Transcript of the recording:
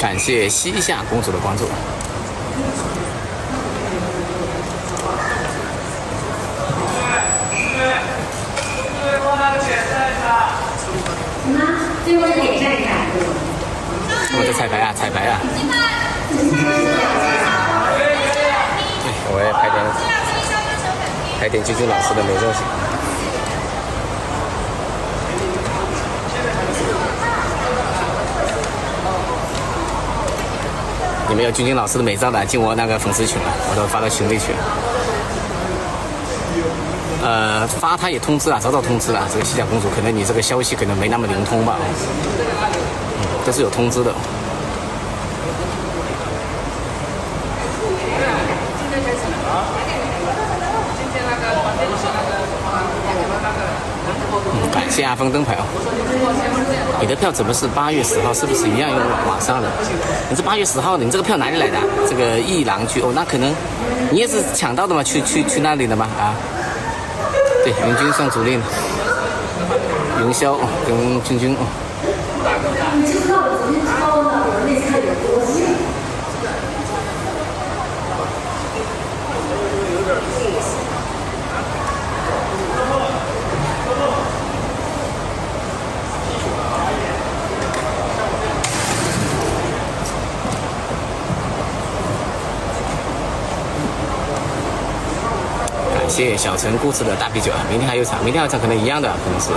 感谢西夏公主的关注。最后是点赞一下。我在彩排啊，彩排啊！我也拍点君君老师的美照行。你们有君君老师的美照的，进我那个粉丝群了，我都发到群里去。发他也通知了，早早通知了。这个西夏公主，可能你这个消息可能没那么灵通吧，都是有通知的。感谢阿峰灯牌哦。你的票怎么是8月10号？是不是一样用网上的？你这8月10号的，你这个票哪里来的？这个一郎居哦，那可能你也是抢到的吗？去那里的吗？啊？对，云君送主令，云霄跟君君哦。你知道我昨天抄的，我那菜有多咸？感谢小陈故事的大啤酒啊！明天还有场，明天还有场可能一样的，可能是。